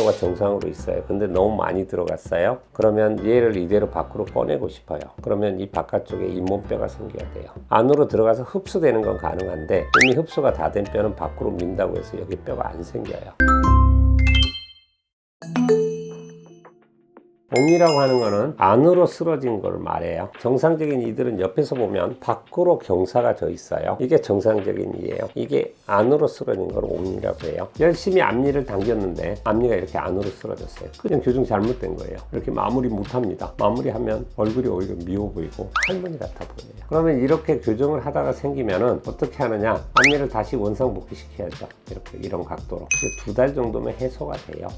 각도가 정상으로 있어요. 근데 너무 많이 들어갔어요. 그러면 얘를 이대로 밖으로 꺼내고 싶어요. 그러면 이 바깥쪽에 잇몸뼈가 생겨야 돼요. 안으로 들어가서 흡수되는 건 가능한데 이미 흡수가 다 된 뼈는 밖으로 민다고 해서 여기 뼈가 안 생겨요. 옥리라고 하는 거는 안으로 쓰러진 걸 말해요. 정상적인 이들은 옆에서 보면 밖으로 경사가 져 있어요. 이게 정상적인 이예요. 이게 안으로 쓰러진 걸 옥리라고 해요. 열심히 앞니를 당겼는데 앞니가 이렇게 안으로 쓰러졌어요. 그냥 교정 잘못된 거예요. 이렇게 마무리 못합니다. 마무리하면 얼굴이 오히려 미워 보이고 할머니 같아 보여요. 그러면 이렇게 교정을 하다가 생기면은 어떻게 하느냐? 앞니를 다시 원상복귀 시켜야죠. 이렇게 이런 각도로. 2달 정도면 해소가 돼요.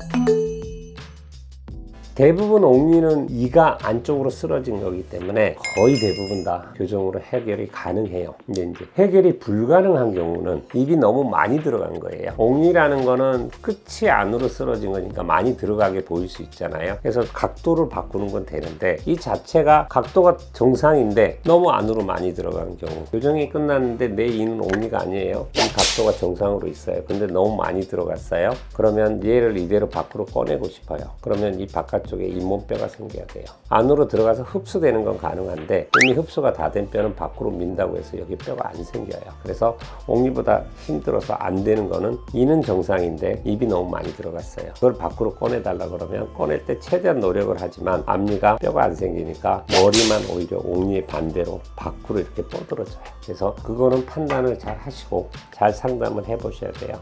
대부분 옥리는 이가 안쪽으로 쓰러진 거기 때문에 거의 대부분 다 교정으로 해결이 가능해요. 근데 이제 해결이 불가능한 경우는 입이 너무 많이 들어간 거예요. 옥리라는 거는 끝이 안으로 쓰러진 거니까 많이 들어가게 보일 수 있잖아요. 그래서 각도를 바꾸는 건 되는데 이 자체가 각도가 정상인데 너무 안으로 많이 들어간 경우, 교정이 끝났는데 내 이는 옥리가 아니에요. 이 각도가 정상으로 있어요. 근데 너무 많이 들어갔어요. 그러면 얘를 이대로 밖으로 꺼내고 싶어요. 그러면 이 바깥 쪽에 잇몸뼈가 생겨야 돼요. 안으로 들어가서 흡수되는 건 가능한데 이미 흡수가 다 된 뼈는 밖으로 민다고 해서 여기 뼈가 안 생겨요. 그래서 옥리보다 힘들어서 안 되는 거는 이는 정상인데 입이 너무 많이 들어갔어요. 그걸 밖으로 꺼내달라 그러면 꺼낼 때 최대한 노력을 하지만 앞니가 뼈가 안 생기니까 머리만 오히려 옥리의 반대로 밖으로 이렇게 뻗어져요. 그래서 그거는 판단을 잘 하시고 잘 상담을 해 보셔야 돼요.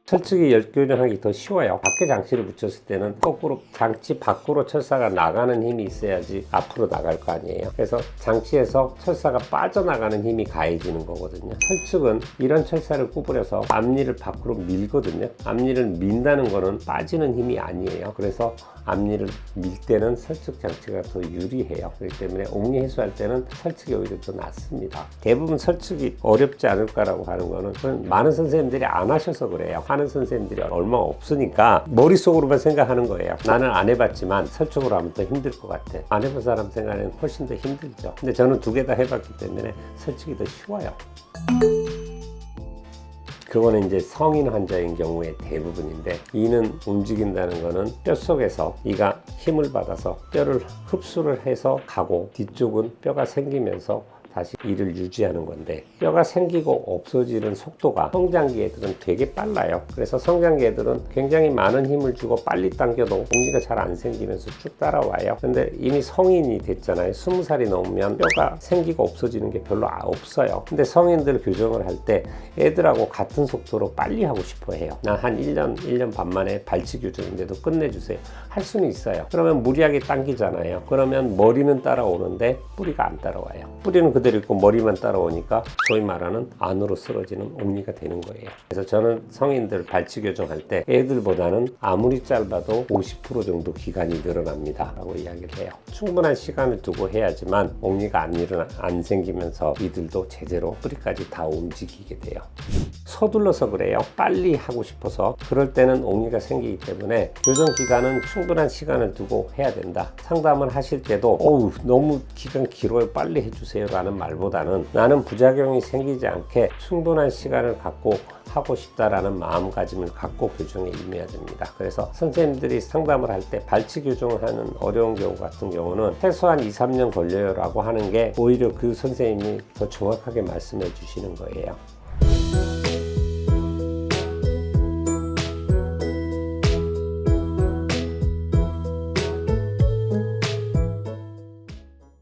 철쭉이 열교정하기 더 쉬워요. 밖에 장치를 붙였을 때는 거꾸로 장치 밖으로 철사가 나가는 힘이 있어야지 앞으로 나갈 거 아니에요. 그래서 장치에서 철사가 빠져나가는 힘이 가해지는 거거든요. 철쭉은 이런 철사를 구부려서 앞니를 밖으로 밀거든요. 앞니를 민다는 거는 빠지는 힘이 아니에요. 그래서 앞니를 밀 때는 설측 장치가 더 유리해요. 그렇기 때문에 옥리 해소할 때는 설측이 오히려 더 낫습니다. 대부분 설측이 어렵지 않을까라고 하는 거는 많은 선생님들이 안 하셔서 그래요. 하는 선생님들이 얼마 없으니까 머릿속으로만 생각하는 거예요. 나는 안 해봤지만 설측으로 하면 더 힘들 것 같아. 안 해본 사람 생각에는 훨씬 더 힘들죠. 근데 저는 2개 다 해봤기 때문에 설측이 더 쉬워요. 그거는 이제 성인 환자인 경우에 대부분인데, 이는 움직인다는 거는 뼈 속에서 이가 힘을 받아서 뼈를 흡수를 해서 가고 뒤쪽은 뼈가 생기면서 다시 이를 유지하는 건데, 뼈가 생기고 없어지는 속도가 성장기 애들은 되게 빨라요. 그래서 성장기 애들은 굉장히 많은 힘을 주고 빨리 당겨도 옥리가 잘 안 생기면서 쭉 따라와요. 근데 이미 성인이 됐잖아요. 20살이 넘으면 뼈가 생기고 없어지는 게 별로 없어요. 근데 성인들 교정을 할 때 애들하고 같은 속도로 빨리 하고 싶어 해요. 난 한 1년 반 만에 발치 교정인데도 끝내주세요. 할 수는 있어요. 그러면 무리하게 당기잖아요. 그러면 머리는 따라오는데 뿌리가 안 따라와요. 뿌리는 그대로 있고 머리만 따라오니까 소위 말하는 안으로 쓰러지는 옥리가 되는 거예요. 그래서 저는 성인들 발치 교정할 때 애들보다는 아무리 짧아도 50% 정도 기간이 늘어납니다 라고 이야기를 해요. 충분한 시간을 두고 해야지만 옥리가 안 생기면서 이들도 제대로 뿌리까지 다 움직이게 돼요. 서둘러서 그래요. 빨리 하고 싶어서. 그럴 때는 옥리가 생기기 때문에 교정 기간은 충분한 시간을 두고 해야 된다. 상담을 하실 때도 너무 기간 길어요, 빨리 해주세요 라는 말보다는 나는 부작용이 생기지 않게 충분한 시간을 갖고 하고 싶다라는 마음가짐을 갖고 교정에 임해야 됩니다. 그래서 선생님들이 상담을 할 때 발치 교정을 하는 어려운 경우 같은 경우는 최소한 2-3년 걸려요 라고 하는 게 오히려 그 선생님이 더 정확하게 말씀해 주시는 거예요.